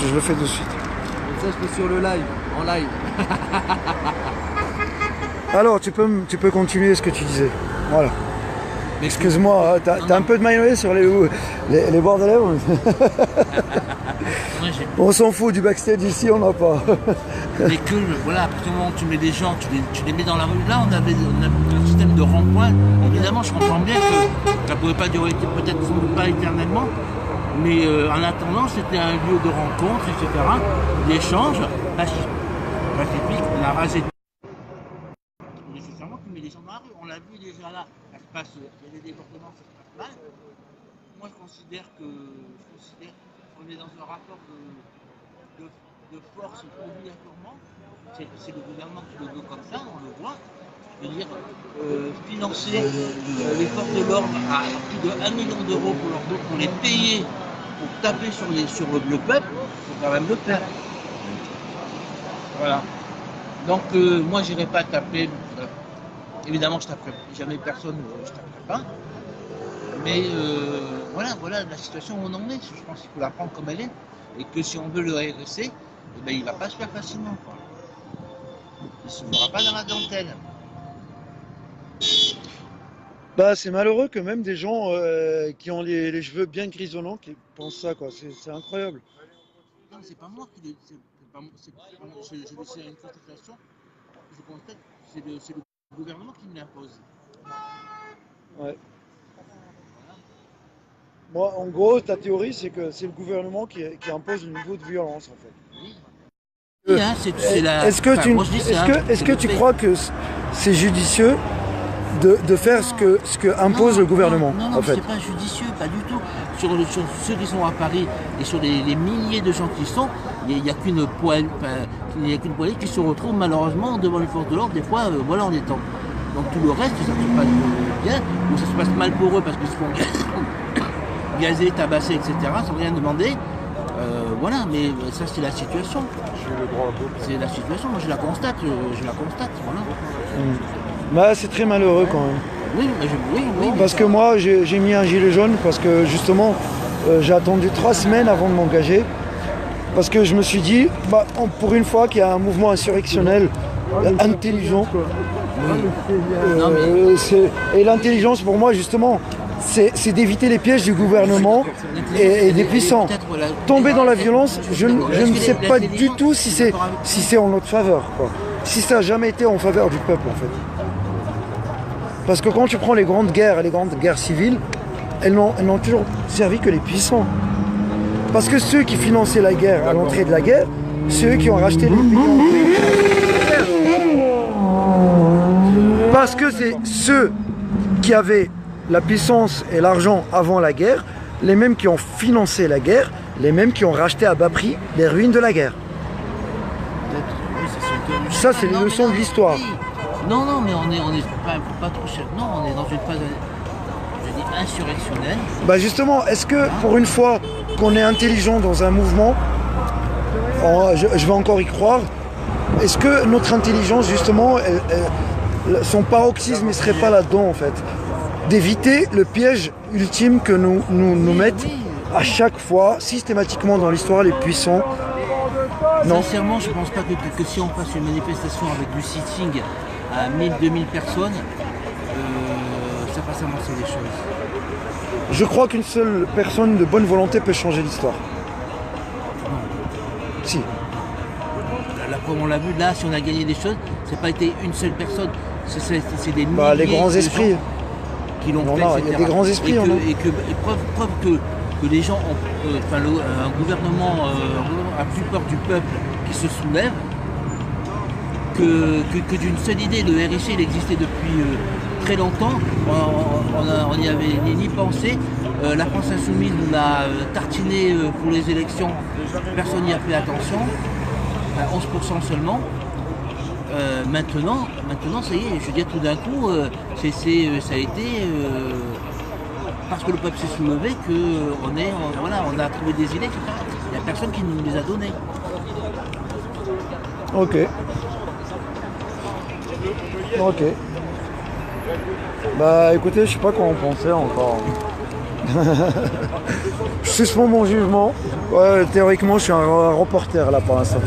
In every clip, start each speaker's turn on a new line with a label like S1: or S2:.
S1: je le fais de suite.
S2: Ça, je fais sur le live, en live.
S1: Alors, tu peux continuer ce que tu disais. Voilà.
S2: Mais
S1: Excuse-moi, hein, t'as un peu de mayonnaise sur les bords de lèvres. On s'en fout du backstage ici, on n'a pas.
S2: Mais que, voilà, à partir du moment où tu mets des gens, tu les mets dans la rue. Là, on avait un système de rond-point. Évidemment, je comprends bien que ça ne pouvait pas durer peut-être sans doute pas éternellement. Mais en attendant, c'était un lieu de rencontre, etc. D'échange pacifique, la rasée. Nécessairement, tu mets des gens dans la rue. On l'a vu déjà là. Il y a des débordements, ça se passe mal. Moi, je considère qu'on est dans un rapport de force obligatoirement. C'est le gouvernement qui le veut comme ça, on le voit. Je veux dire, financer les forces de l'ordre à plus de 1 million d'euros pour les payer, pour taper sur le peuple, il faut quand même le faire. Voilà. Donc, moi, je n'irai pas taper. Évidemment, je ne taperai jamais personne, je ne taperai pas. Mais voilà la situation où on en est. Je pense qu'il faut la prendre comme elle est. Et que si on veut le RSC, eh ben, il ne va pas se faire facilement. Quoi. Il ne se fera pas dans la dentelle.
S1: Bah, c'est malheureux que même des gens qui ont les cheveux bien grisonnants qui pensent ça, quoi. C'est incroyable.
S2: Non, c'est pas moi qui le dis. C'est une constatation. Je constate que c'est le gouvernement qui me l'impose.
S1: Ouais. Moi, en gros, ta théorie, c'est que c'est le gouvernement qui impose le niveau de violence, en fait.
S2: Oui, hein,
S1: Est-ce que tu crois que c'est judicieux de faire ce que impose le gouvernement,
S2: non,
S1: en fait?
S2: c'est pas judicieux, pas du tout. Sur ceux qui sont à Paris et sur les milliers de gens qui sont, il n'y a qu'une poêle qui se retrouve malheureusement devant les forces de l'ordre, des fois, voilà, en étant. Donc tout le reste, ça se passe bien, ou ça se passe mal pour eux parce qu'ils se font gazer, tabasser, etc., sans rien demander. Voilà, mais ça c'est la situation. C'est la situation, moi je la constate, voilà.
S1: Bah, c'est très malheureux quand même.
S2: Oui.
S1: Parce que moi, j'ai mis un gilet jaune parce que justement, j'ai attendu 3 semaines avant de m'engager. Parce que je me suis dit, bah, pour une fois qu'il y a un mouvement insurrectionnel intelligent, et l'intelligence pour moi justement, c'est d'éviter les pièges du gouvernement et des puissants. Tomber dans la violence, je ne sais pas du tout si c'est en notre faveur, quoi. Si ça n'a jamais été en faveur du peuple, en fait. Parce que quand tu prends les grandes guerres civiles, elles n'ont toujours servi que les puissants. Parce que ceux qui finançaient la guerre à l'entrée de la guerre, ceux qui ont racheté les pays. Parce que c'est ceux qui avaient la puissance et l'argent avant la guerre, les mêmes qui ont financé la guerre, les mêmes qui ont racheté à bas prix les ruines de la guerre. Ça, c'est les leçons de l'histoire.
S2: Non, mais on est pas trop cher. Non, on est dans une phase, je dis, insurrectionnelle.
S1: Bah justement, est-ce que pour une fois qu'on est intelligent dans un mouvement, je vais encore y croire, est-ce que notre intelligence, justement, son paroxysme ne serait pas là-dedans, en fait? D'éviter le piège ultime que nous mettent à chaque fois, systématiquement dans l'histoire, les puissants.
S2: Non. Sincèrement, je ne pense pas que si on fasse une manifestation avec du sitting à 1000-2000 personnes, ça fasse avancer les choses.
S1: Je crois qu'une seule personne de bonne volonté peut changer l'histoire. Si.
S2: Là, comme on l'a vu, là, si on a gagné des choses, ça n'a pas été une seule personne, c'est des milliers
S1: les grands esprits
S2: qui l'ont fait,
S1: etc. Il y a des grands esprits.
S2: Et preuve que les gens ont, un gouvernement a plus peur du peuple qui se soulève que d'une seule idée. Le RSC, il existait depuis très longtemps, on n'y avait ni pensé. La France Insoumise nous l'a tartiné pour les élections, personne n'y a fait attention, 11% seulement. Maintenant, ça y est, je veux dire, tout d'un coup, ça a été parce que le peuple s'est soulevé on a trouvé des idées, etc. Il n'y a personne qui nous les a données.
S1: Ok. Bah écoutez, je sais pas quoi en penser encore. Je suspends mon jugement. Ouais, théoriquement, je suis un reporter là pour l'instant.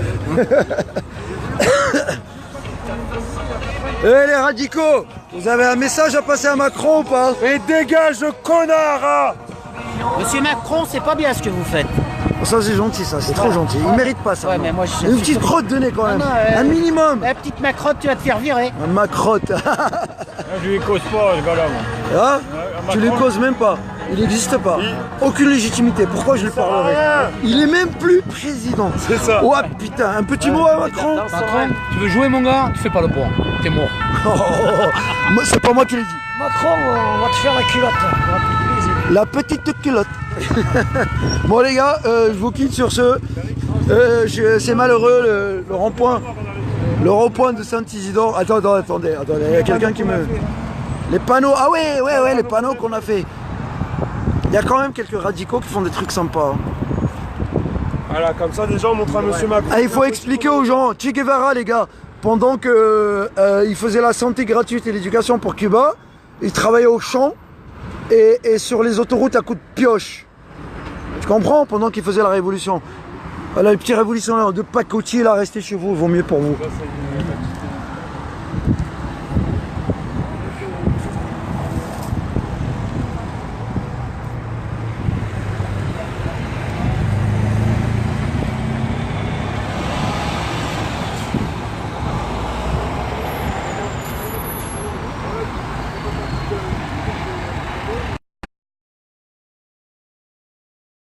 S1: Eh les radicaux, vous avez un message à passer à Macron ou pas?
S3: Et dégage, connard!
S4: Monsieur Macron, c'est pas bien ce que vous faites.
S1: Ça c'est gentil, ça, c'est trop gentil. Il mérite pas ça.
S4: Ouais,
S1: non.
S4: mais moi, je
S1: Une
S4: suis
S1: petite
S4: sûr-
S1: crotte de nez quand même.
S4: non,
S1: un minimum.
S4: La petite macrotte, tu vas te faire virer.
S1: Un macrotte.
S3: Je lui cause pas, ce gars-là.
S1: Hein? Tu
S3: Macron.
S1: les causes même pas. Il n'existe pas. Aucune légitimité. Pourquoi je le
S3: sert à
S1: parlerai?
S3: rien.
S1: Il est même plus président.
S3: C'est ça.
S1: Oh putain, un petit mot à Macron.
S5: Macron, tu veux jouer mon gars? Tu fais pas le point, t'es mort.
S1: Moi, c'est pas moi qui l'ai dit.
S4: Macron, on va te faire la culotte.
S1: La petite culotte. Bon les gars, je vous quitte sur ce. C'est malheureux le rond-point. Le rond-point de Saint-Isidore. Attendez. Il y a quelqu'un qui me. Les panneaux. Ah ouais, les panneaux qu'on a fait. Il y a quand même quelques radicaux qui font des trucs sympas.
S3: Voilà, comme ça, déjà, on montre à monsieur Macron.
S1: Ah, il faut expliquer aux gens. Che Guevara, les gars, pendant que il faisait la santé gratuite et l'éducation pour Cuba, il travaillait au champ et sur les autoroutes à coups de pioche. Tu comprends? Pendant qu'il faisait la révolution. Voilà, le petit révolutionnaire de pacotille, là, restez chez vous, vaut mieux pour vous.